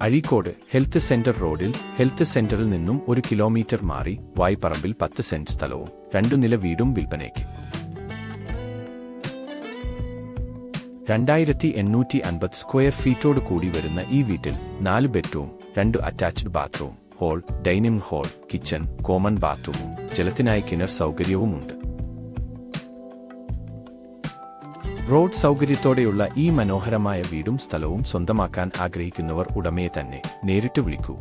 Azhikode health centre റോഡിൽ health സെന്ററിൽ നിന്നും 1 കിലോമീറ്റർ മാറി വായ്പറമ്പിൽ 10 സെന്റ് സ്ഥലവും 2 നില വീടും വിൽപ്പനയ്ക്ക്. 2850 സ്ക്വയർ ഫീറ്റോട് കൂടി വരുന്ന ഈ വീട്ടിൽ 4 bedroom, 2 attached bathroom, hall, dining hall, kitchen, common ബാത്റൂമും ജലത്തിനായി കിണർ സൗകര്യവുമുണ്ട്. റോഡ് സൗകര്യത്തോടെയുള്ള ഈ മനോഹരമായ വീടും സ്ഥലവും സ്വന്തമാക്കാൻ ആഗ്രഹിക്കുന്നവർ ഉടമയെ തന്നെ നേരിട്ട് വിളിക്കൂ.